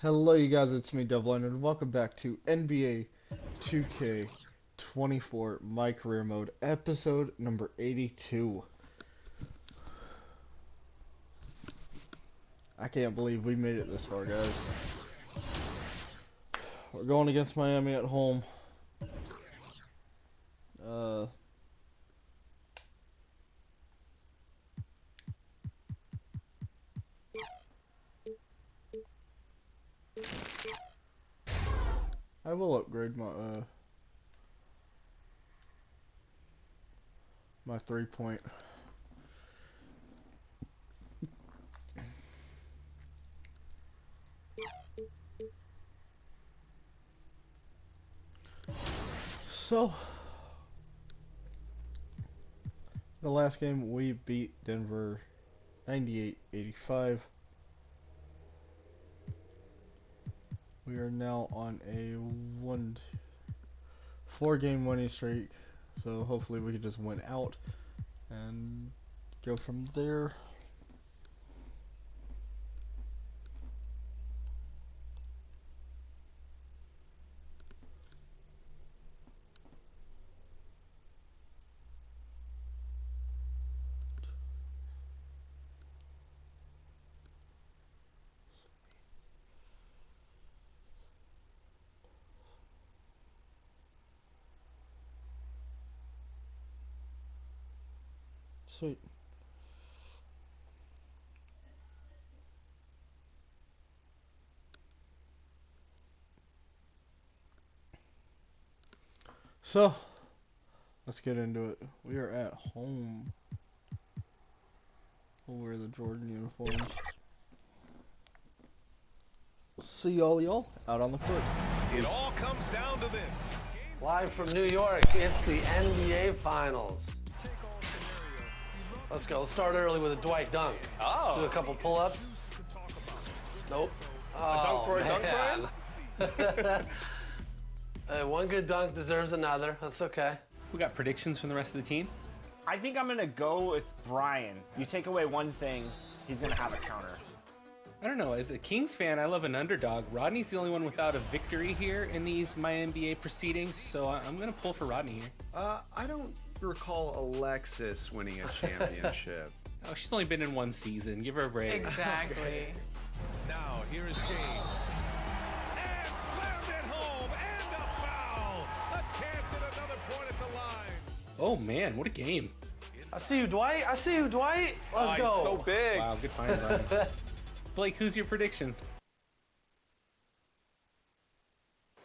Hello, you guys, it's me, Devlin, and welcome back to NBA 2K24 My Career Mode, episode number 82. I can't believe we made it this far, guys. We're going against Miami at home. I will upgrade my 3-point. So, the last game we beat Denver 98-85. We are now on a 4-game winning streak, so hopefully we can just win out and go from there. Sweet. So, let's get into it. We are at home. We'll wear the Jordan uniforms. See all y'all out on the court. It all comes down to this. Live from New York, it's the NBA Finals. Let's go. Let's start early with a Dwight dunk. Oh. Do a couple pull-ups. Nope. A dunk for a dunk, Brian? One good dunk deserves another. That's okay. We got predictions from the rest of the team. I think I'm gonna go with Brian. You take away one thing, he's gonna have a counter. I don't know, as a Kings fan, I love an underdog. Rodney's the only one without a victory here in these my NBA proceedings, so I'm going to pull for Rodney here. I don't recall Alexis winning a championship. Oh, she's only been in one season. Give her a break. Exactly. Now, here is James. And slammed it home, and a foul. A chance at another point at the line. Oh, man, what a game. I see you, Dwight. I see you, Dwight. Let's go. He's so big. Wow, good find, Rodney. Blake, who's your prediction?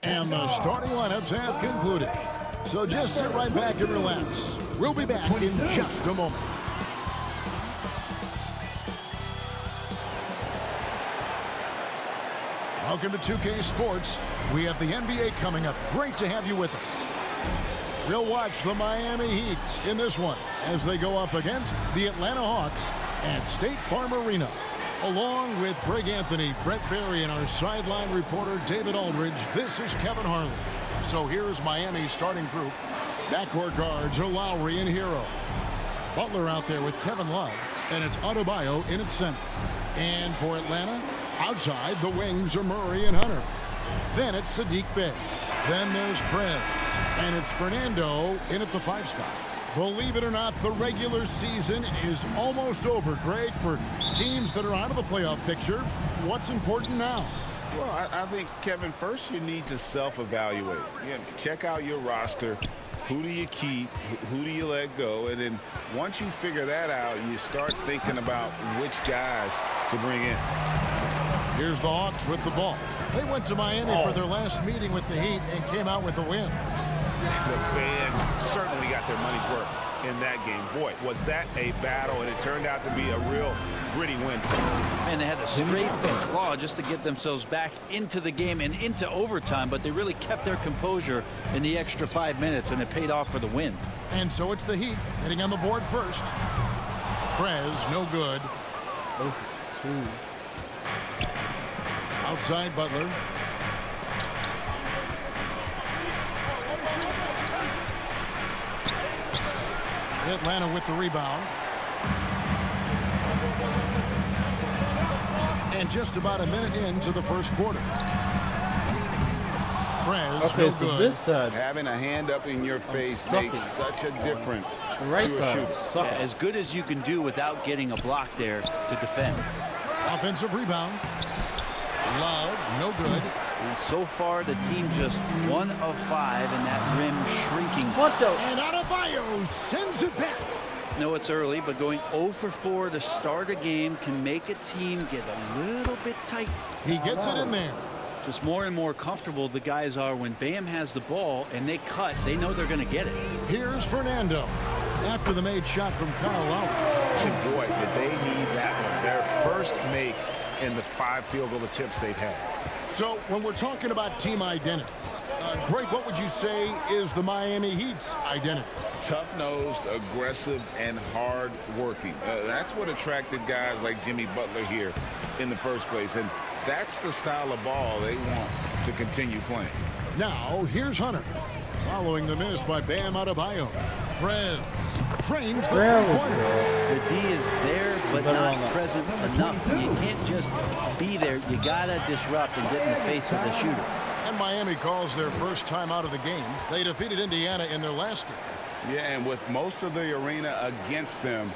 And the starting lineups have concluded. So just sit right back and relax. We'll be back in just a moment. Welcome to 2K Sports. We have the NBA coming up. Great to have you with us. We'll watch the Miami Heat in this one as they go up against the Atlanta Hawks at State Farm Arena. Along with Greg Anthony, Brett Barry, and our sideline reporter David Aldridge, this is Kevin Harlan. So here's Miami's starting group. Backcourt guards are Lowry and Hero. Butler out there with Kevin Love, and it's Adebayo in its center. And for Atlanta, outside the wings are Murray and Hunter. Then it's Sadiq Bey. Then there's Prez, and it's Fernando in at the 5 spot. Believe it or not, the regular season is almost over, Greg. For teams that are out of the playoff picture, what's important now? Well, I think, Kevin, first you need to self-evaluate. Check out your roster. Who do you keep? Who do you let go? And then once you figure that out, you start thinking about which guys to bring in. Here's the Hawks with the ball. They went to Miami for their last meeting with the Heat and came out with a win. The fans certainly got their money's worth in that game. Boy, was that a battle, and it turned out to be a real gritty win. Man, they had to scrape and claw just to get themselves back into the game and into overtime, but they really kept their composure in the extra 5 minutes, and it paid off for the win. And so it's the Heat hitting on the board first. Prez, no good. Oh, 2. Outside Butler. Atlanta with the rebound. And just about a minute into the first quarter. Prez, Okay, no so good. this side, Having a hand up in your face sucking. makes such a difference the right to a side, shooter. sucking. As good as you can do without getting a block there to defend. Offensive rebound. Love, no good. And so far, the team just 1 of 5 in that rim shrinking. What the? And Adebayo sends it back. No, it's early, but going 0 for 4 to start a game can make a team get a little bit tight. He gets it in there. Just more and more comfortable the guys are when Bam has the ball and they cut. They know they're going to get it. Here's Fernando. After the made shot from Kyle Lowry. And boy, did they need that one. Their first make in the 5 field goal attempts they've had. So when we're talking about team identities, Greg, what would you say is the Miami Heat's identity? Tough-nosed, aggressive, and hard-working. That's what attracted guys like Jimmy Butler here in the first place. And that's the style of ball they want to continue playing. Now, here's Hunter. Following the miss by Bam Adebayo. Prez trains the three-pointer. The D is there, but Better not on that. present enough. You can't just be there. You got to disrupt and get in the face of the shooter. And Miami calls their first time out of the game. They defeated Indiana in their last game. Yeah, and with most of the arena against them,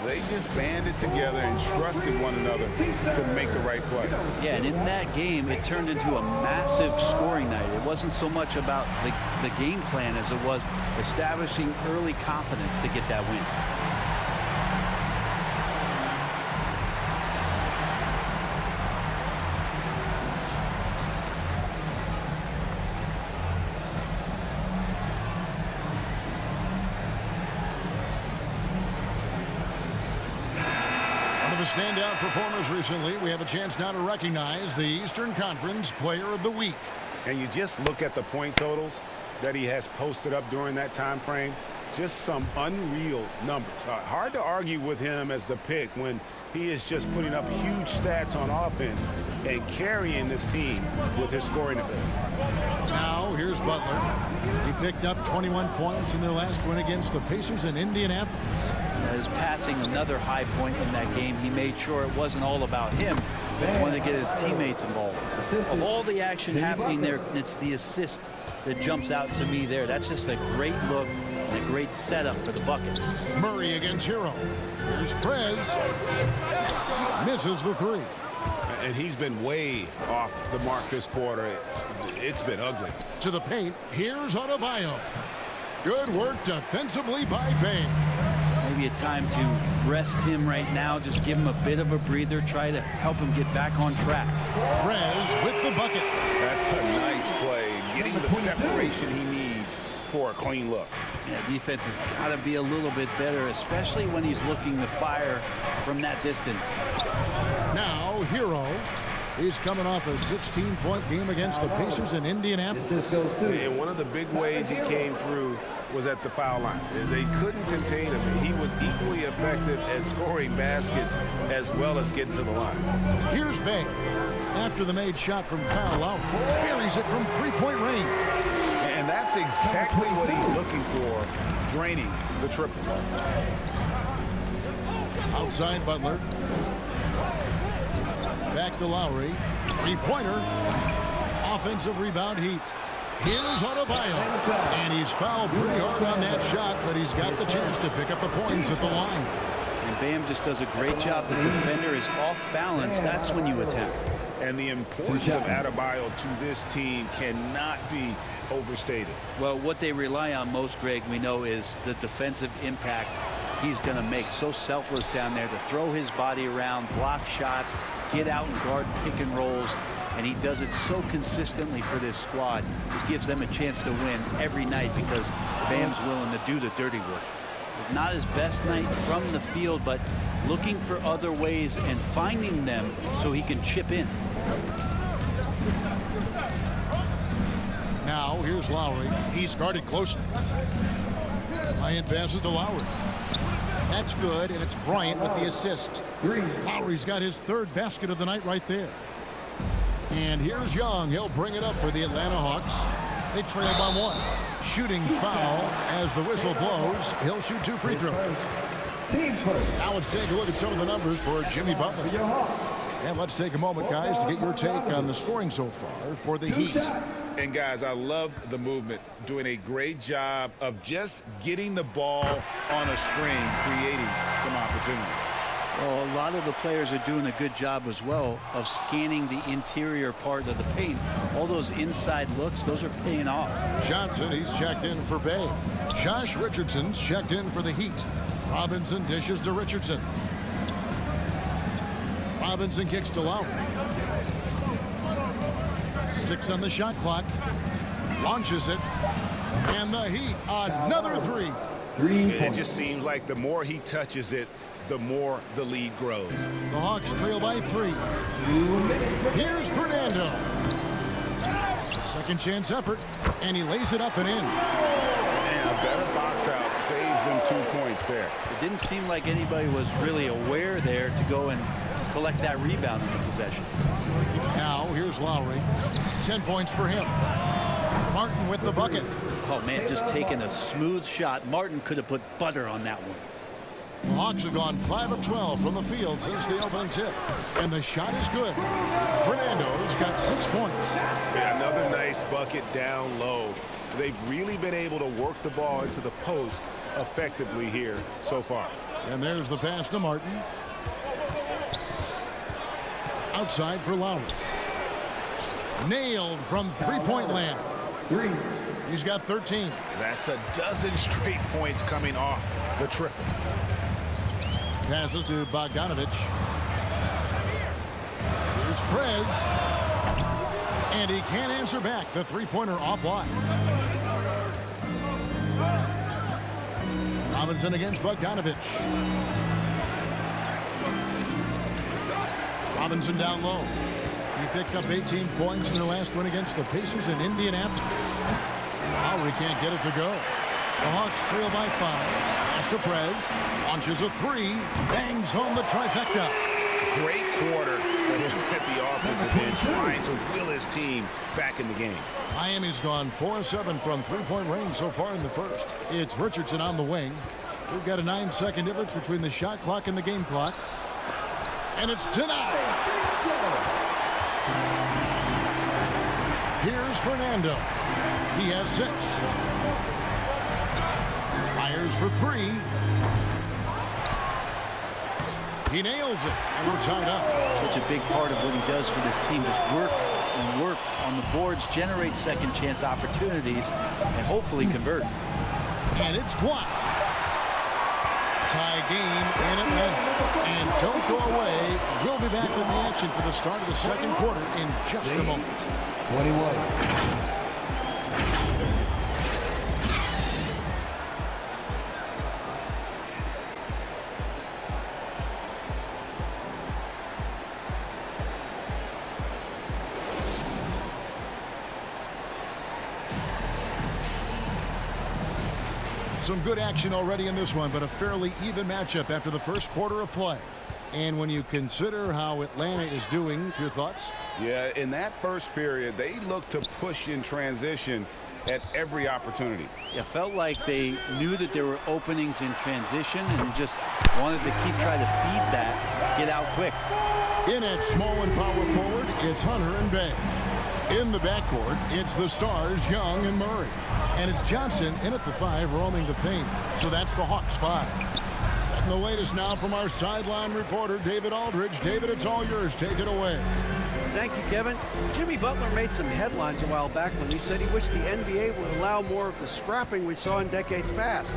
they just banded together and trusted one another to make the right play. Yeah, and in that game, it turned into a massive scoring night. It wasn't so much about the game plan as it was establishing early confidence to get that win. Standout performers recently. We have a chance now to recognize the Eastern Conference Player of the Week. And you just look at the point totals that he has posted up during that time frame. Just some unreal numbers. Hard to argue with him as the pick when he is just putting up huge stats on offense and carrying this team with his scoring ability. Now, here's Butler. He picked up 21 points in their last win against the Pacers in Indianapolis. His passing, another high point in that game. He made sure it wasn't all about him, but wanted to get his teammates involved. Of all the action happening there, it's the assist that jumps out to me there. That's just a great look and a great setup for the bucket. Murray against Hero. Here's Prez. Misses the three. And he's been way off the mark this quarter. It's been ugly. To the paint, here's Adebayo. Good work defensively by Bam. Maybe a time to rest him right now. Just give him a bit of a breather. Try to help him get back on track. Prez with the bucket. That's a nice play. Getting the separation he needs for a clean look. Yeah, defense has got to be a little bit better, especially when he's looking to fire from that distance. Now, Hero. He's coming off a 16-point game against the Pacers in Indianapolis. And one of the big ways he came through was at the foul line. They couldn't contain him. He was equally effective at scoring baskets as well as getting to the line. Here's Bam. After the made shot from Kyle Lowry. Buries it from three-point range. And that's exactly what he's looking for, draining the triple. Outside Butler. Back to Lowry. Three-pointer. Offensive rebound Heat. Here's Adebayo. And he's fouled pretty hard on that shot, but he's got the chance to pick up the points at the line. And Bam just does a great job. The defender is off balance. That's when you attack. And the importance of Adebayo to this team cannot be overstated. Well, what they rely on most, Greg, we know, is the defensive impact he's going to make. So selfless down there to throw his body around, block shots, get out and guard pick and rolls. And he does it so consistently for this squad. It gives them a chance to win every night because Bam's willing to do the dirty work. It's not his best night from the field, but looking for other ways and finding them so he can chip in. Now, here's Lowry. He's guarded closely. Bryant passes to Lowry. That's good, and it's Bryant with the assist. Lowry's got his third basket of the night right there. And here's Young. He'll bring it up for the Atlanta Hawks. They trail by one. Shooting foul as the whistle blows. He'll shoot 2 free throws. Now let's take a look at some of the numbers for Jimmy Butler. And let's take a moment, guys, to get your take on the scoring so far for the Heat. And guys, I love the movement, doing a great job of just getting the ball on a string, creating some opportunities. Well, a lot of the players are doing a good job as well of scanning the interior part of the paint. All those inside looks, those are paying off. Johnson, he's checked in for Bay. Josh Richardson's checked in for the Heat. Robinson dishes to Richardson. Robinson kicks to Lowry. 6 on the shot clock. Launches it. And the Heat, another three. It just seems like the more he touches it, the more the lead grows. The Hawks trail by 3. Here's Fernando. A second chance effort, and he lays it up and in. And a better box out saves them 2 points there. It didn't seem like anybody was really aware there to go and collect that rebound in the possession. Now, here's Lowry. 10 points for him. Martin with the bucket. Oh, man, just taking a smooth shot. Martin could have put butter on that one. The Hawks have gone 5 of 12 from the field since the opening tip. And the shot is good. Fernando's got 6 points. Yeah, another nice bucket down low. They've really been able to work the ball into the post effectively here so far. And there's the pass to Martin. Outside for Lowry. Nailed from three-point land. He's got 13. That's a dozen straight points coming off the triple. Passes to Bogdanovich. Here's Prez. And he can't answer back. The three-pointer offline. Robinson against Bogdanovich. Robinson down low. He picked up 18 points in their last win against the Pacers in Indianapolis. Lowry can't get it to go. The Hawks trail by 5. Pass to Prez. Launches a 3. Bangs home the trifecta. Great quarter for him at the offensive end, trying to will his team back in the game. Miami's gone 4-7 from three-point range so far in the first. It's Richardson on the wing. We've got a 9-second difference between the shot clock and the game clock. And it's denied. Here's Fernando. He has 6. Fires for 3. He nails it, and we're tied up. Such a big part of what he does for this team, just work and work on the boards, generate second chance opportunities, and hopefully convert. And it's blocked. Tie game in Atlanta. And don't go away. We'll be back with the action for the start of the second quarter in just a moment. 21. Some good action already in this one, but a fairly even matchup after the first quarter of play. And when you consider how Atlanta is doing, your thoughts? Yeah, in that first period, they looked to push in transition at every opportunity. It felt like they knew that there were openings in transition and just wanted to keep trying to feed that, get out quick. In at small and power forward, it's Hunter and Bay. In the backcourt, it's the stars, Young and Murray. And it's Johnson in at the 5, roaming the paint. So that's the Hawks 5. And the latest now from our sideline reporter, David Aldridge. David, it's all yours. Take it away. Thank you, Kevin. Jimmy Butler made some headlines a while back when he said he wished the NBA would allow more of the scrapping we saw in decades past.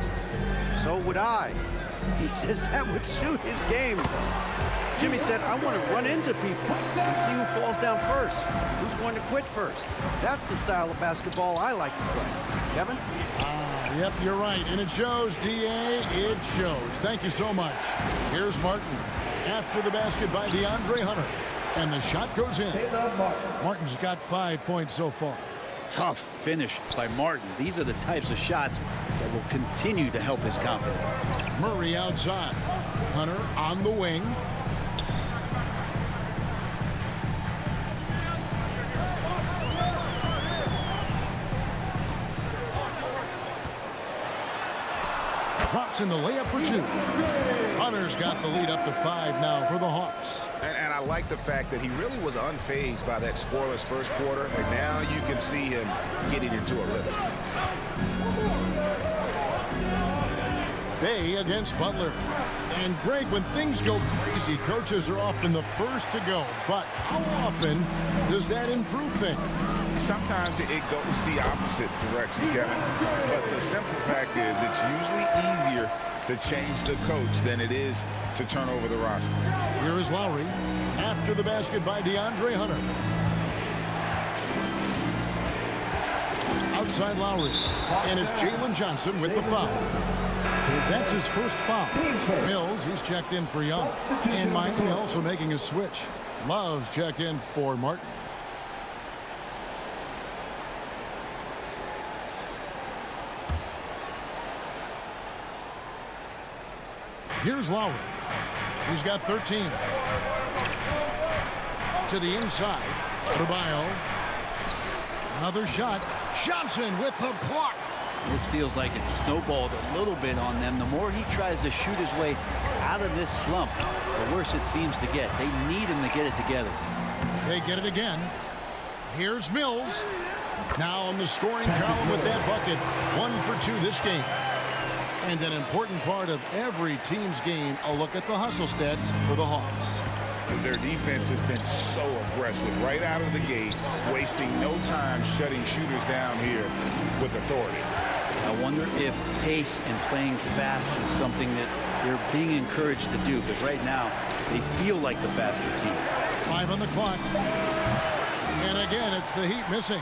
So would I. He says that would suit his game. Jimmy said, I want to run into people and see who falls down first, who's going to quit first. That's the style of basketball I like to play. Kevin? Yep, you're right. And it shows, D.A. It shows. Thank you so much. Here's Martin. After the basket by DeAndre Hunter. And the shot goes in. Martin's got 5 points so far. Tough finish by Martin. These are the types of shots that will continue to help his confidence. Murray outside. Hunter on the wing. Drops in the layup for 2. Hunter's got the lead up to 5 now for the Hawks. And I like the fact that he really was unfazed by that scoreless first quarter. And now you can see him getting into a rhythm. Bay against Butler. And Greg, when things go crazy, coaches are often the first to go. But how often does that improve things? Sometimes it goes the opposite direction, Kevin. But the simple fact is it's usually easier to change the coach than it is to turn over the roster. Here is Lowry after the basket by DeAndre Hunter. Outside Lowry. And it's Jalen Johnson with the foul. That's his first foul. Mills, he's checked in for Young. And Miami also making a switch. Love's checked in for Martin. Here's Lowry. He's got 13. To the inside. Adebayo. Another shot. Johnson with the block. This feels like it's snowballed a little bit on them. The more he tries to shoot his way out of this slump, the worse it seems to get. They need him to get it together. They get it again. Here's Mills. Now on the scoring column with that bucket. 1 for 2 this game. And an important part of every team's game, a look at the hustle stats for the Hawks. Their defense has been so aggressive right out of the gate, wasting no time shutting shooters down here with authority. I wonder if pace and playing fast is something that they're being encouraged to do, because right now they feel like the faster team. 5 on the clock. And again, it's the Heat missing.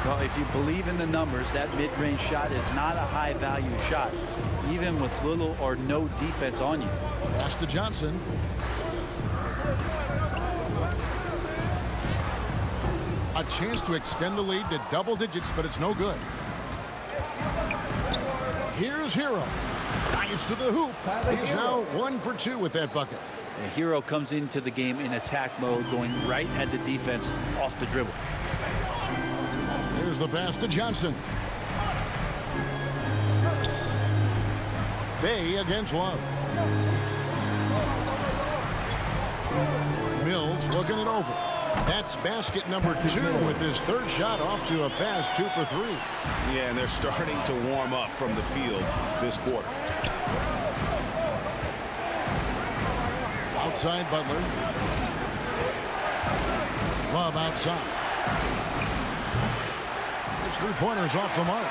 Well, if you believe in the numbers, that mid-range shot is not a high-value shot, even with little or no defense on you. Pass to Johnson. A chance to extend the lead to double digits, but it's no good. Here's Hero. Dives to the hoop. He's now 1 for 2 with that bucket. The Hero comes into the game in attack mode, going right at the defense off the dribble. Here's the pass to Johnson. Bay against Love. Mills looking it over. That's basket number 2 with his third shot off to a fast 2 for 3. Yeah, and they're starting to warm up from the field this quarter. Outside Butler. Love outside. His 3-pointers off the mark.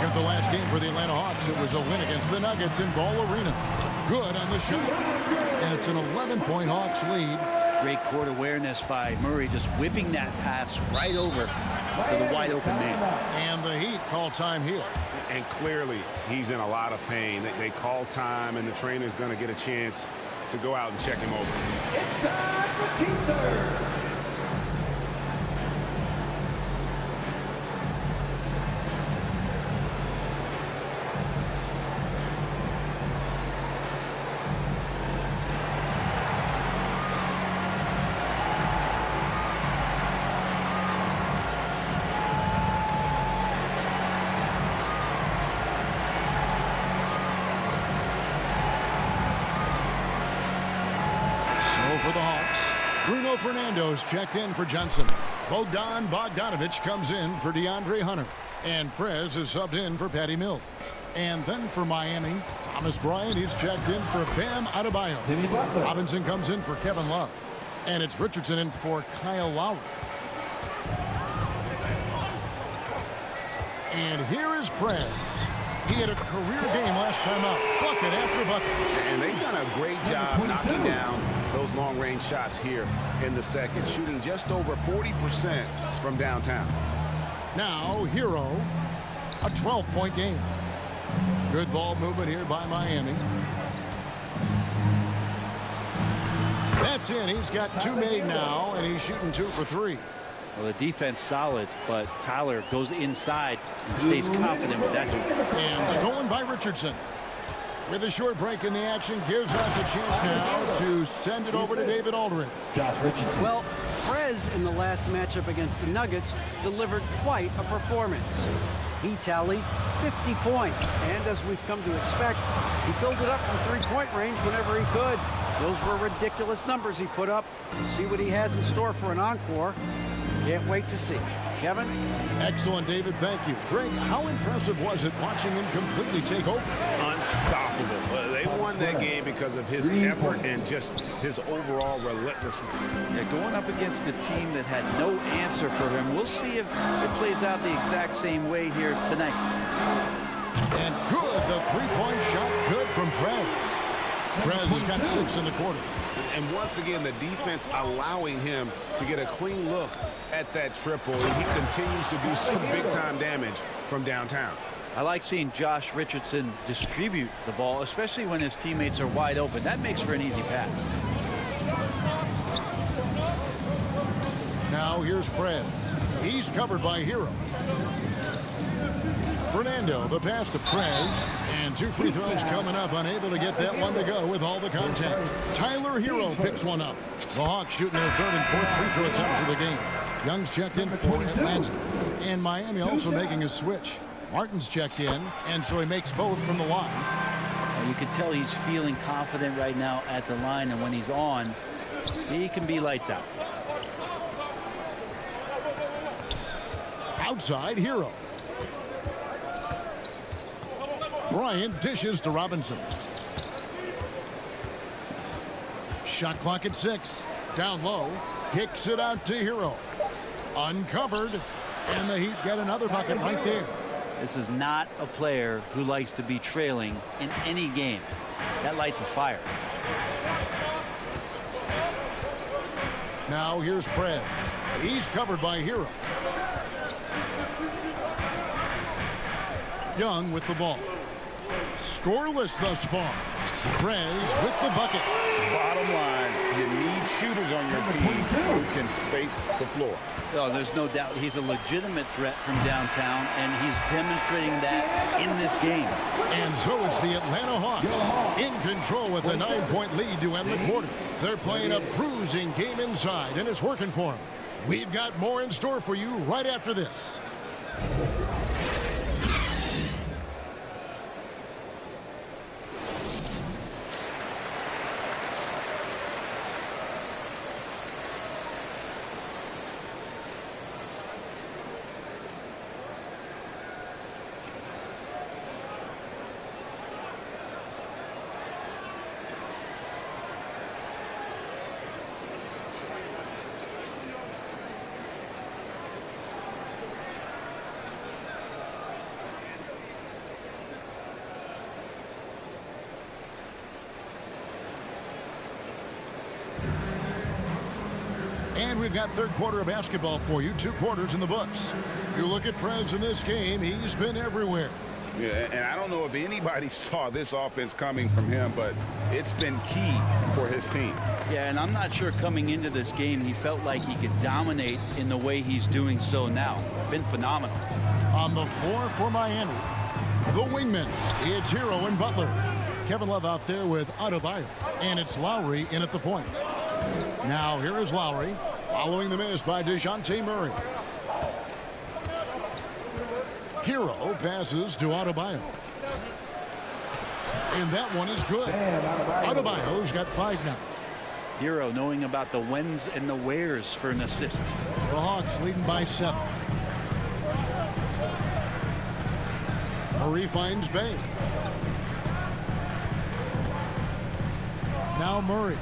At the last game for the Atlanta Hawks, it was a win against the Nuggets in Ball Arena. Good on the shot. And it's an 11-point Hawks lead. Great court awareness by Murray, just whipping that pass right over to the wide open man. And the Heat call time here. And clearly, he's in a lot of pain. They call time, and the trainer's going to get a chance to go out and check him over. It's time for teaser. For the Hawks, Bruno Fernando's checked in for Johnson. Bogdan Bogdanovic comes in for DeAndre Hunter. And Prez is subbed in for Patty Mills. And then for Miami, Thomas Bryant, he's checked in for Bam Adebayo. Robinson comes in for Kevin Love. And it's Richardson in for Kyle Lowry. And here is Prez. He had a career game last time out. Bucket after bucket. And they've done a great job knocking down those long-range shots here in the second, shooting just over 40% from downtown. Now, Hero, a 12-point game. Good ball movement here by Miami. That's in. He's got 2 made now, and he's shooting 2 for 3. Well, the defense solid, but Tyler goes inside and stays confident with that hoop. And stolen by Richardson. With a short break in the action, gives us a chance now to send it over to David Aldridge. Well, Prez in the last matchup against the Nuggets delivered quite a performance. he tallied 50 points. And as we've come to expect, he filled it up from three-point range whenever he could. Those were ridiculous numbers he put up. We'll see what he has in store for an encore. Can't wait to see. Kevin? Excellent, David. Thank you. Greg, how impressive was it watching him completely take over? Unstoppable. They won that game because of his effort and just his overall relentlessness. Yeah, going up against a team that had no answer for him. We'll see if it plays out the exact same way here tonight. And good, the three-point shot, good from Prez. Prez has got 6 in the quarter. And once again, the defense allowing him to get a clean look at that triple. And he continues to do some big-time damage from downtown. I like seeing Josh Richardson distribute the ball, especially when his teammates are wide open. That makes for an easy pass. Now here's Prez. He's covered by Hero. Fernando, the pass to Prez. And 2 free throws coming up, unable to get that one to go with all the contact. Tyler Hero picks one up. The Hawks shooting their 3rd and 4th free throw attempts of the game. Young's checked in for Atlanta. And Miami also making a switch. Martin's checked in, and so he makes both from the line. You can tell he's feeling confident right now at the line, and when he's on, he can be lights out. Outside, Hero. Bryant dishes to Robinson. Shot clock at 6. Down low. Kicks it out to Hero. Uncovered. And the Heat get another bucket right there. This is not a player who likes to be trailing in any game. That lights a fire. Now here's Prez. He's covered by Hero. Young with the ball. Scoreless thus far. Prez with the bucket. Bottom line, you need shooters on your team who can space the floor. Oh, there's no doubt he's a legitimate threat from downtown, and he's demonstrating that in this game. And so it's the Atlanta Hawks in control with a 9-point lead to end the quarter. They're playing a bruising game inside, and it's working for them. We've got more in store for you right after this. And we've got 3rd quarter of basketball for you. 2 quarters in the books. You look at Prez in this game, he's been everywhere. Yeah, and I don't know if anybody saw this offense coming from him, but it's been key for his team. Yeah, and I'm not sure coming into this game he felt like he could dominate in the way he's doing so now. Been phenomenal. On the floor for Miami, the wingmen, it's Hero and Butler. Kevin Love out there with Adebayo, and it's Lowry in at the point. Now here is Lowry, following the miss by DeJounte Murray. Hero passes to Adebayo. And that one is good. Adebayo's got 5 now. Hero knowing about the whens and the wheres for an assist. The Hawks leading by 7. Murray finds Bay. Now Murray.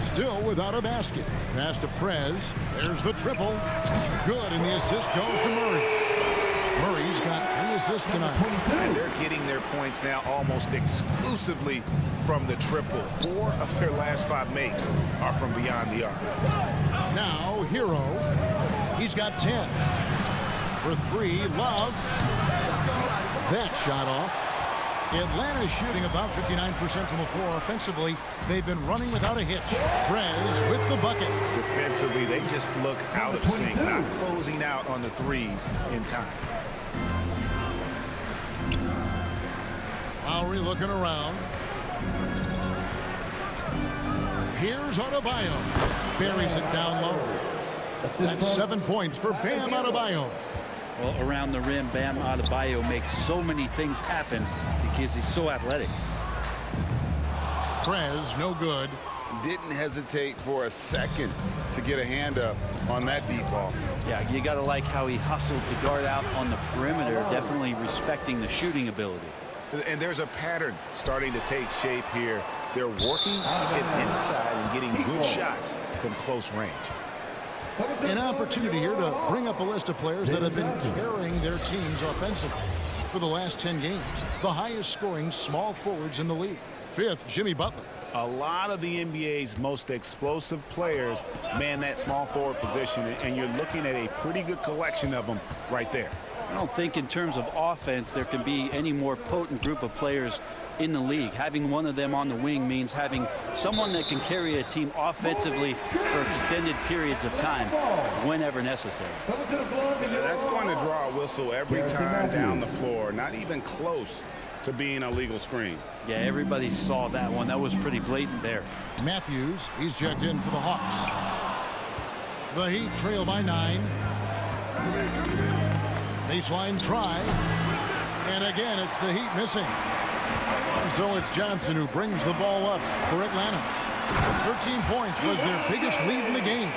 Still without a basket. Pass to Prez. There's the triple. Good, and the assist goes to Murray. Murray's got 3 assists tonight. And they're getting their points now almost exclusively from the triple. 4 of their last 5 makes are from beyond the arc. Now Hero. He's got 10. For 3, Love. That shot off. Atlanta shooting about 59% from the floor offensively. They've been running without a hitch. Prez with the bucket. Defensively, they just look out of sync, not closing out on the threes in time. Lowry looking around. Here's Adebayo. Buries it down low. That's 7 points for Bam Adebayo. Well, around the rim, Bam Adebayo makes so many things happen because he's so athletic. Prez, no good. Didn't hesitate for a second to get a hand up on that deep ball. Yeah, you got to like how he hustled to guard out on the perimeter, definitely respecting the shooting ability. And there's a pattern starting to take shape here. They're working it inside and getting good shots from close range. An opportunity here to bring up a list of players that have been carrying their teams offensively for the last 10 games. The highest scoring small forwards in the league. Fifth, Jimmy Butler. A lot of the NBA's most explosive players man that small forward position, and you're looking at a pretty good collection of them right there. I don't think in terms of offense there can be any more potent group of players in the league. Having one of them on the wing means having someone that can carry a team offensively for extended periods of time whenever necessary. That's going to draw a whistle every time down the floor, not even close to being a legal screen. Yeah, everybody saw that one. That was pretty blatant there. Matthews, he's checked in for the Hawks. The Heat trail by 9. Baseline try. And again, it's the Heat missing. So it's Johnson who brings the ball up for Atlanta. 13 points was their biggest lead in the game.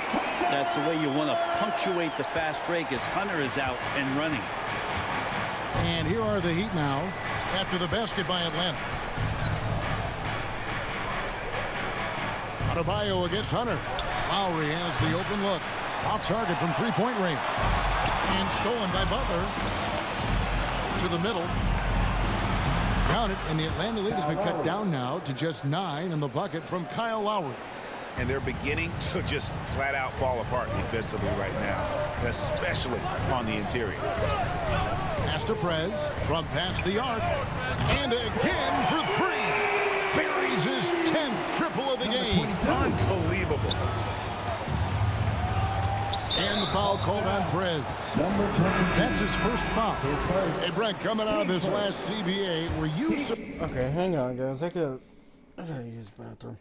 That's the way you want to punctuate the fast break as Hunter is out and running. And here are the Heat now after the basket by Atlanta. Adebayo against Hunter. Lowry has the open look. Off target from three-point range. And stolen by Butler. To the middle. Count it, and the Atlanta lead has been cut down now to just 9 in the bucket from Kyle Lowry. And they're beginning to just flat out fall apart defensively right now, especially on the interior. Pass to Prez from past the arc. And again for 3. Buries his 10th triple of the game. Unbelievable. And the foul called on Prez. That's his first foul. Hey, Brent, coming out of this last CBA, were you... Okay, hang on, guys. I gotta use the bathroom.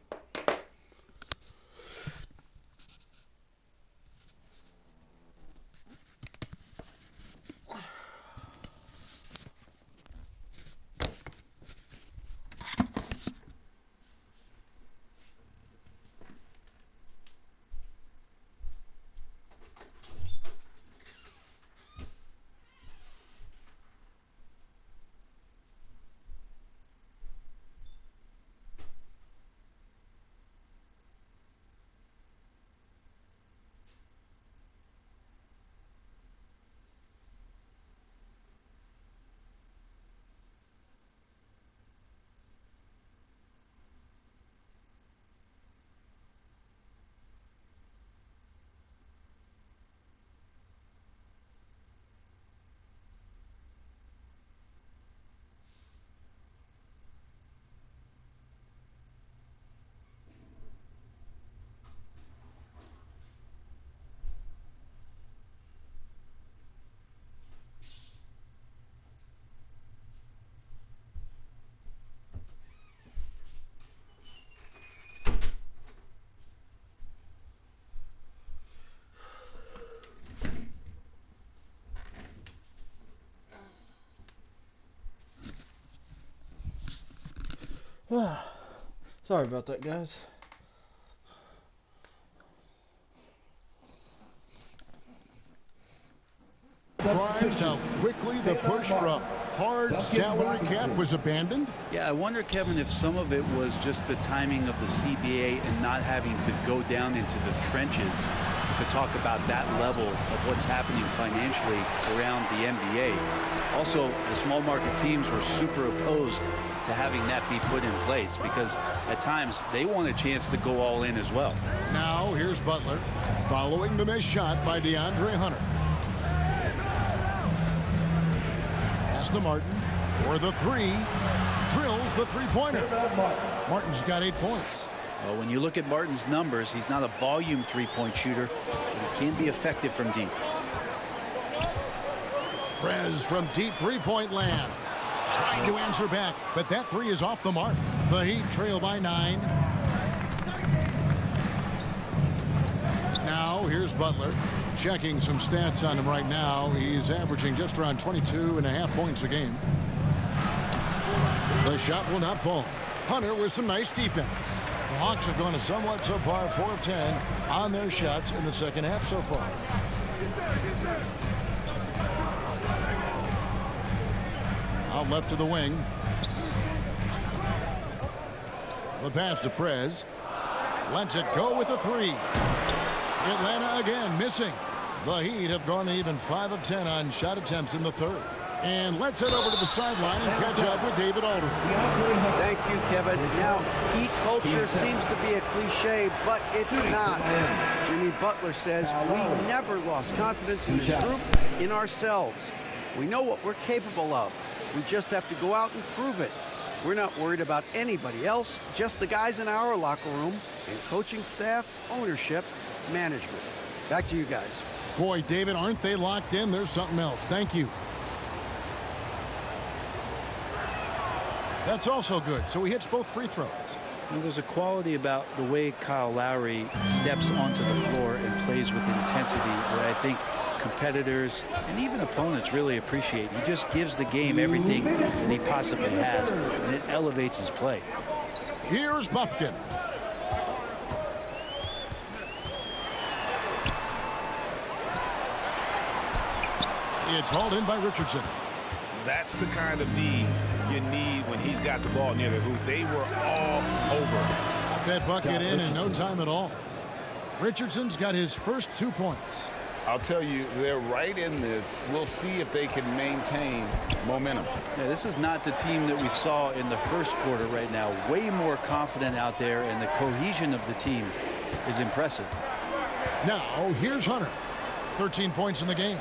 Sorry about that, guys. Surprised how quickly the push for a hard salary cap was abandoned? Yeah, I wonder, Kevin, if some of it was just the timing of the CBA and not having to go down into the trenches to talk about that level of what's happening financially around the NBA. Also, the small market teams were super opposed to having that be put in place because at times they want a chance to go all in as well. Now here's Butler following the missed shot by DeAndre Hunter. Pass to Martin for the 3. Drills the three-pointer. Martin's got 8 points. Well, when you look at Martin's numbers, he's not a volume three-point shooter, but he can be effective from deep. Prez from deep three-point land. Trying to answer back, but that 3 is off the mark. The Heat trail by 9. Now here's Butler. Checking some stats on him right now. He's averaging just around 22.5 points a game. The shot will not fall. Hunter with some nice defense. The Hawks have gone a somewhat subpar 4 of 10 on their shots in the second half so far. Out left to the wing. The pass to Prez. Lets it go with a 3. Atlanta again missing. The Heat have gone even 5 of 10 on shot attempts in the third. And let's head over to the sideline and catch up with David Aldridge. Thank you, Kevin. Now, Heat culture seems to be a cliche, but it's not. Jimmy Butler says we never lost confidence in this group, in ourselves. We know what we're capable of. We just have to go out and prove it. We're not worried about anybody else, just the guys in our locker room and coaching staff, ownership, management. Back to you guys. Boy, David, aren't they locked in? There's something else. Thank you. That's also good. So he hits both free throws. And there's a quality about the way Kyle Lowry steps onto the floor and plays with intensity that I think competitors and even opponents really appreciate. He just gives the game everything that he possibly has, and it elevates his play. Here's Bufkin. It's hauled in by Richardson. That's the kind of D you need when he's got the ball near the hoop. They were all over. Got that bucket in no time at all. Richardson's got his first 2 points. I'll tell you, they're right in this. We'll see if they can maintain momentum. Yeah, this is not the team that we saw in the first quarter right now. Way more confident out there, and the cohesion of the team is impressive. Now, here's Hunter. 13 points in the game.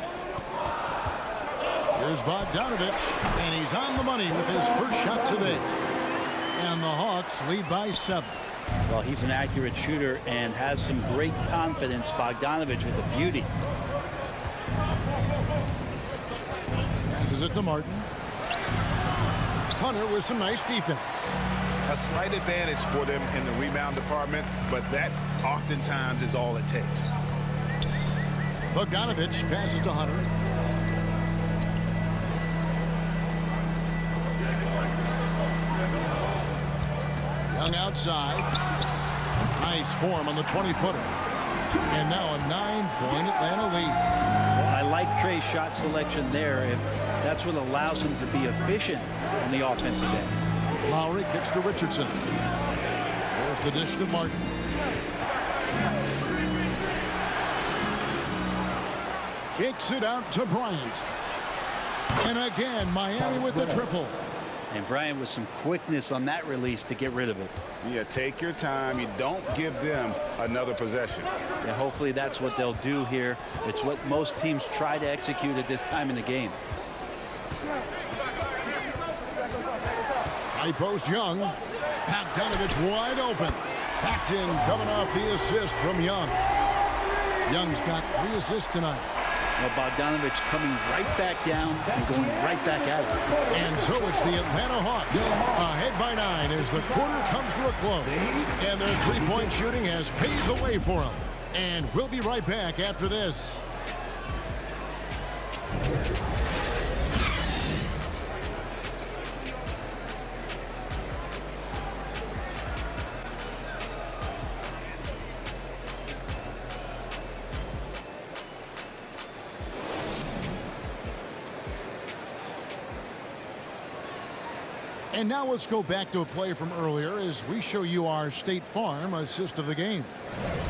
Here's Bogdanovich, and he's on the money with his first shot today. And the Hawks lead by 7. Well, he's an accurate shooter and has some great confidence. Bogdanovich with a beauty. Passes it to Martin. Hunter with some nice defense. A slight advantage for them in the rebound department, but that oftentimes is all it takes. Bogdanovich passes to Hunter. Young outside. Nice form on the 20-footer. And now a 9-point Atlanta lead. Well, I like Trey's shot selection there. If that's what allows him to be efficient on the offensive end. Lowry kicks to Richardson. There's the dish to Martin. Kicks it out to Bryant. And again, Miami with the triple. And Bryant with some quickness on that release to get rid of it. Yeah, take your time. You don't give them another possession. Yeah, hopefully that's what they'll do here. It's what most teams try to execute at this time in the game. High post Young. Bogdanovich wide open. Paxton coming off the assist from Young. Young's got 3 assists tonight. Well, Bogdanovich coming right back down and going right back at it. And so it's the Atlanta Hawks ahead by 9 as the quarter comes to a close. And their 3-point shooting has paved the way for them. And we'll be right back after this. And now let's go back to a play from earlier as we show you our State Farm assist of the game.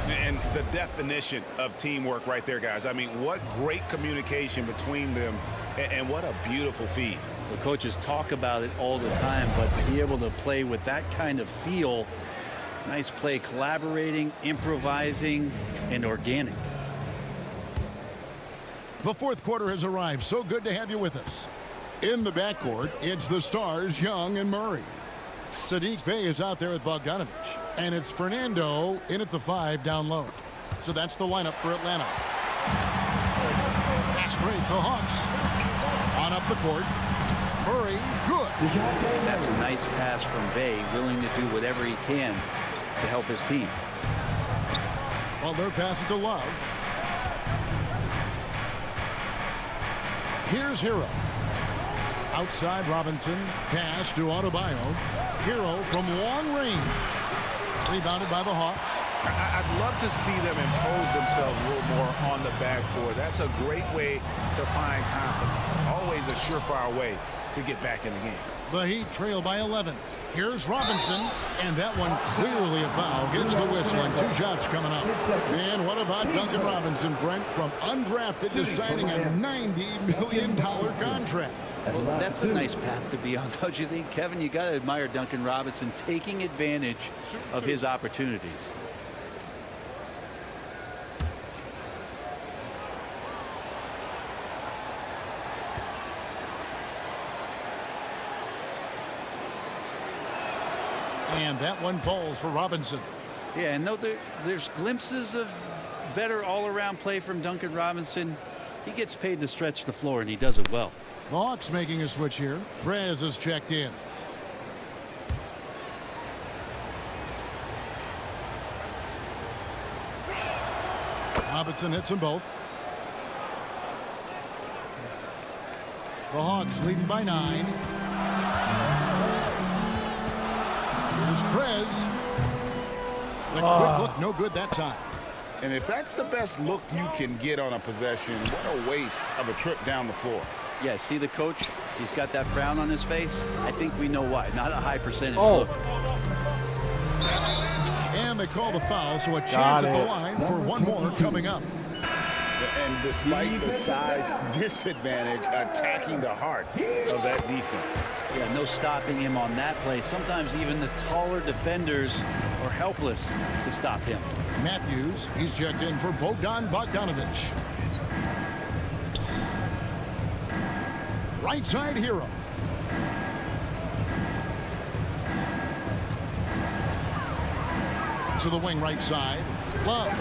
And the definition of teamwork right there, guys. I mean, what great communication between them, and what a beautiful feed. The coaches talk about it all the time, but to be able to play with that kind of feel, nice play, collaborating, improvising, and organic. The fourth quarter has arrived. So good to have you with us. In the backcourt, it's the Stars, Young and Murray. Saddiq Bey is out there with Bogdanovich. And it's Fernando in at the 5 down low. So that's the lineup for Atlanta. Fast break, the Hawks. On up the court. Murray, good. That's a nice pass from Bey, willing to do whatever he can to help his team. Well, their pass it to Love. Here's Hero. Outside Robinson. Pass to Adebayo. Hero from long range. Rebounded by the Hawks. I'd love to see them impose themselves a little more on the backboard. That's a great way to find confidence. Always a surefire way to get back in the game. The Heat trail by 11. Here's Robinson, and that one clearly a foul. Gets the whistle, and 2 shots coming up. And what about Duncan Robinson, Brent, from undrafted to signing a $90 million contract? Well, that's a nice path to be on, don't you think, Kevin? You got to admire Duncan Robinson taking advantage of his opportunities. And that one falls for Robinson. Yeah, and no, there's glimpses of better all-around play from Duncan Robinson. He gets paid to stretch the floor, and he does it well. The Hawks making a switch here. Prez is checked in. Robinson hits them both. The Hawks leading by 9. Here's Prez. The quick look, no good that time. And if that's the best look you can get on a possession, what a waste of a trip down the floor. Yeah, see the coach? He's got that frown on his face. I think we know why. Not a high percentage look. And they call the foul, so a chance at the line for one more coming up. And despite the size disadvantage, attacking the heart of that defense. Yeah, no stopping him on that play. Sometimes even the taller defenders are helpless to stop him. Matthews, he's checked in for Bogdan Bogdanovic. Right side Hero. To the wing right side. Love.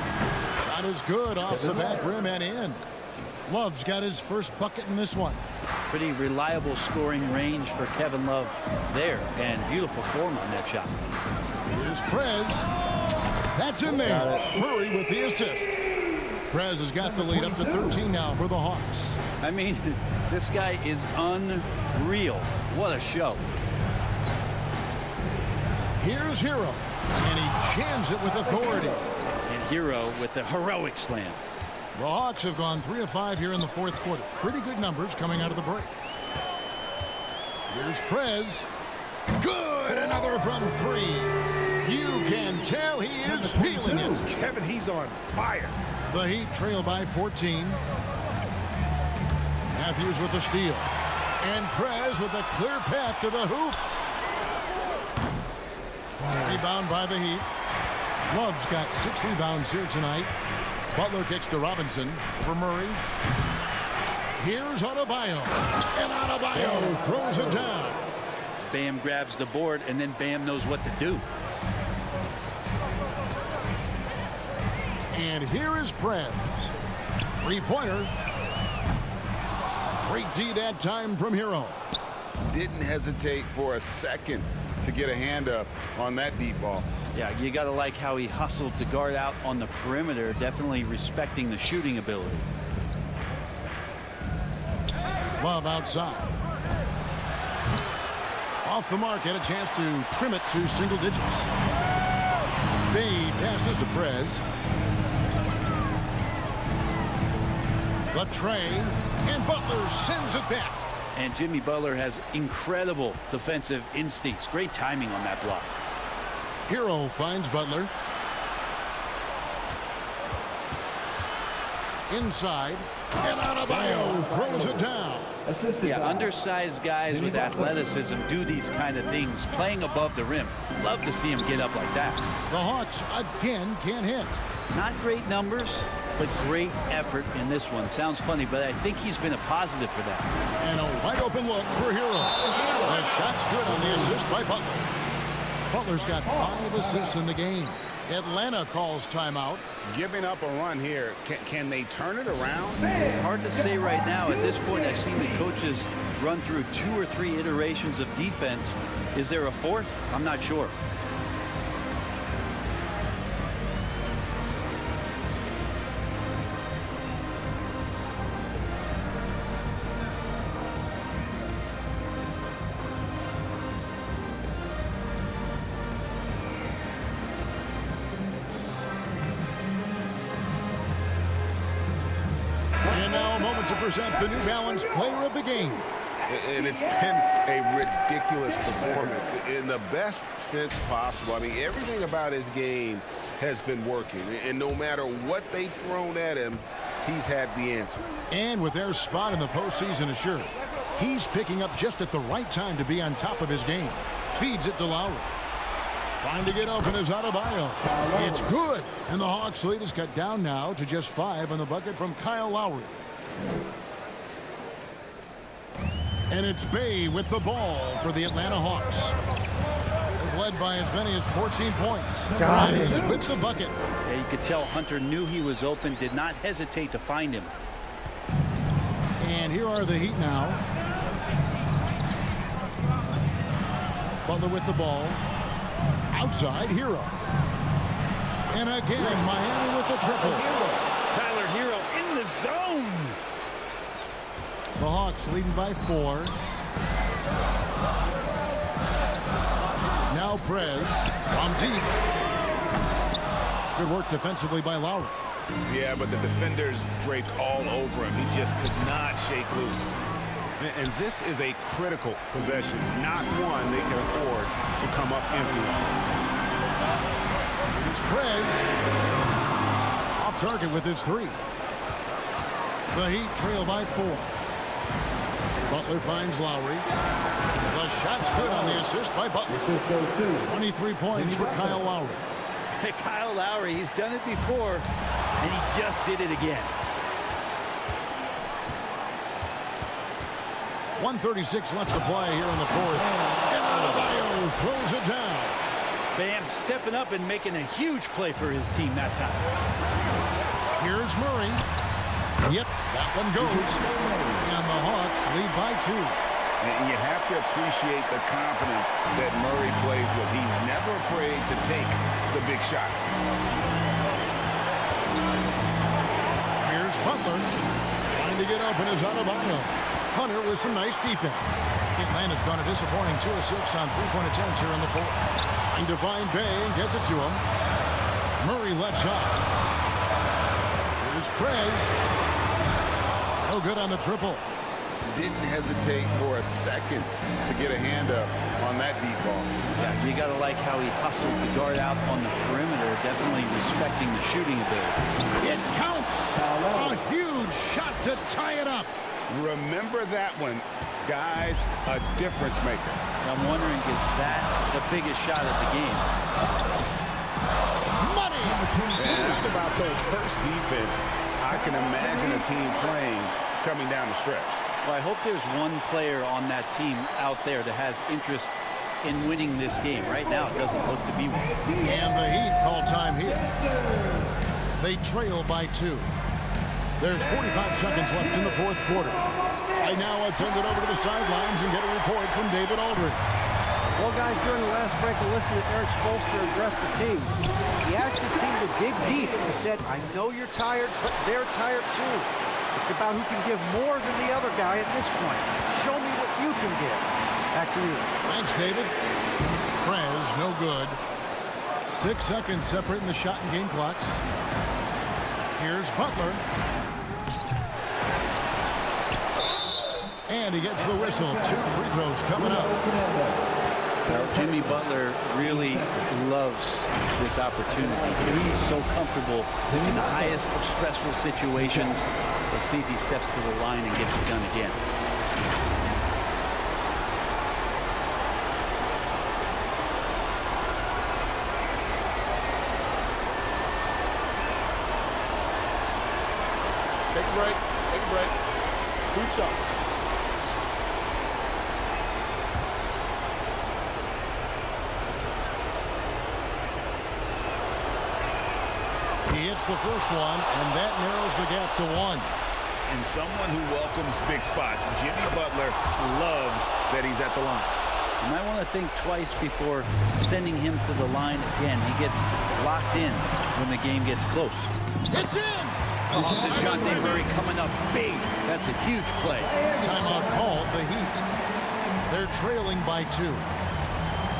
Shot is good off the back rim and in. Love's got his first bucket in this one. Pretty reliable scoring range for Kevin Love there, and beautiful form on that shot. Here's Prez. That's in there. Murray with the assist. Prez has got the lead up to 13 now for the Hawks. I mean, this guy is unreal. What a show. Here's Hero. And he jams it with authority. And Hero with the heroic slam. The Hawks have gone 3 of 5 here in the fourth quarter. Pretty good numbers coming out of the break. Here's Prez. Good. Another from 3. You can tell he is feeling it. Kevin, he's on fire. The Heat trail by 14. Matthews with the steal. And Prez with a clear path to the hoop. Rebound by the Heat. Love's got 6 rebounds here tonight. Butler kicks to Robinson for Murray. Here's Adebayo. And Adebayo throws it down. Bam grabs the board, and then Bam knows what to do. And here is Prez. 3-pointer. Great D that time from Hero. Didn't hesitate for a second to get a hand up on that deep ball. Yeah, you got to like how he hustled to guard out on the perimeter, definitely respecting the shooting ability. Love outside. Off the mark, had a chance to trim it to single digits. Bay passes to Prez. The tray, and Butler sends it back. And Jimmy Butler has incredible defensive instincts. Great timing on that block. Hero finds Butler. Inside, and Adebayo throws it down. Yeah, undersized guys with athleticism do these kind of things, playing above the rim. Love to see him get up like that. The Hawks again can't hit. Not great numbers, but great effort in this one. Sounds funny, but I think he's been a positive for that. And a wide open look for Hero. The shot's good on the assist by Butler. Butler's got 5 assists in the game. Atlanta calls timeout. Giving up a run here. Can they turn it around? Hard to say right now. At this point, I've seen the coaches run through 2 or 3 iterations of defense. Is there a 4th? I'm not sure. proud to present the New Balance Player of the Game. And it's been a ridiculous performance in the best sense possible. I mean, everything about his game has been working. And no matter what they've thrown at him, he's had the answer. And with their spot in the postseason assured, he's picking up just at the right time to be on top of his game. Feeds it to Lowry. Trying to get open is Adebayo. It's good. And the Hawks lead is cut down now to just 5 on the bucket from Kyle Lowry. And it's Bay with the ball for the Atlanta Hawks. They've led by as many as 14 points. Reyes with the bucket. Yeah, you could tell Hunter knew he was open, did not hesitate to find him. And here are the Heat now. Butler with the ball. Outside, Hero. And again, Miami with the triple. Tyler Hero in the zone. The Hawks leading by 4. Now Prez from deep. Good work defensively by Lowry. Yeah, but the defenders draped all over him. He just could not shake loose. And this is a critical possession, not one they can afford to come up empty. Here's Prez. Off target with his 3. The Heat trail by 4. Butler finds Lowry. The shot's good on the assist by Butler. 23 points for Kyle Lowry. Kyle Lowry, he's done it before, and he just did it again. 1:36 left to play here in the 4th. And Adebayo throws it down. Bam stepping up and making a huge play for his team that time. Here's Murray. Yep, that one goes. And the Hawks lead by 2. And you have to appreciate the confidence that Murray plays with. He's never afraid to take the big shot. Here's Butler. Trying to get open is Adebayo. Hunter with some nice defense. Atlanta's gone a disappointing 2 of 6 on 3-point attempts here in the 4th. Trying to find Bay and gets it to him. Murray left side. Here's Prez. No good on the triple. Didn't hesitate for a second to get a hand up on that deep ball. Yeah, you got to like how he hustled to guard out on the perimeter, definitely respecting the shooting ability. It counts. A huge shot to tie it up. Remember that one, guys, a difference maker. I'm wondering, is that the biggest shot of the game? Money! And that's about the worst defense I can imagine a team playing coming down the stretch. Well, I hope there's one player on that team out there that has interest in winning this game. Right now, it doesn't look to be one. And the Heat call time here. They trail by 2. There's 45 seconds left in the 4th quarter. Right now, let's send it over to the sidelines and get a report from David Aldridge. Well, guys, during the last break, I listened to Eric Spoelstra address the team. He asked his team to dig deep. He said, I know you're tired, but they're tired too. It's about who can give more than the other guy at this point. Show me what you can give. Back to you. Thanks, David. Prez, no good. 6 seconds separating the shot and game clocks. Here's Butler. And he gets the whistle. 2 free throws coming up. Well, Jimmy Butler really loves this opportunity. He's so comfortable in the highest of stressful situations. Let's see if he steps to the line and gets it done again. Take a break. Take a break. 2 shots. He hits the first one, and that narrows the gap to 1. And someone who welcomes big spots. Jimmy Butler loves that he's at the line. You might want to think twice before sending him to the line again. He gets locked in when the game gets close. It's in! Oh, DeJounte Murray coming up big. That's a huge play. Timeout called, the Heat. They're trailing by 2.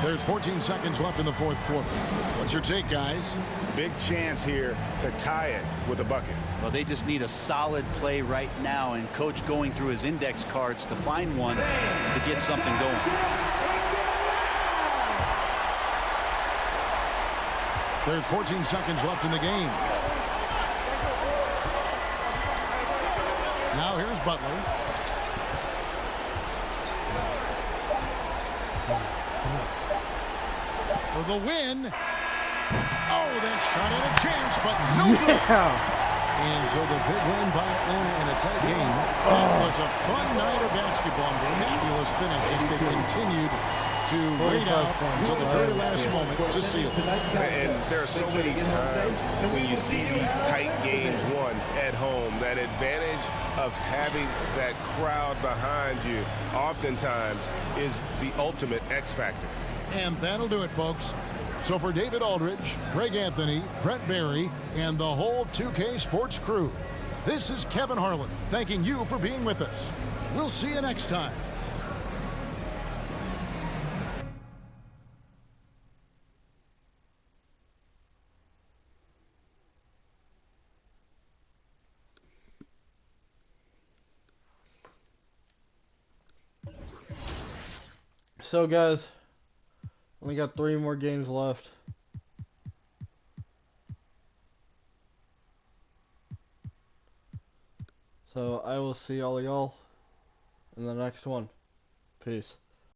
There's 14 seconds left in the 4th quarter. What's your take, guys? Big chance here to tie it with a bucket. Well, they just need a solid play right now, and coach going through his index cards to find one to get something going. There's 14 seconds left in the game. Now here's Butler. For the win. Oh, that shot had a chance, but no good. And so the big win by Atlanta in a tight game. That was a fun night of basketball. Fabulous finish as they continued to wait out until the very last moment to seal it. And there are so many times when you see these tight games won at home, that advantage of having that crowd behind you oftentimes is the ultimate X factor. And that'll do it, folks. So for David Aldridge, Greg Anthony, Brent Barry, and the whole 2K Sports crew, this is Kevin Harlan thanking you for being with us. We'll see you next time. So guys, only got 3 more games left. So I will see all of y'all in the next one. Peace.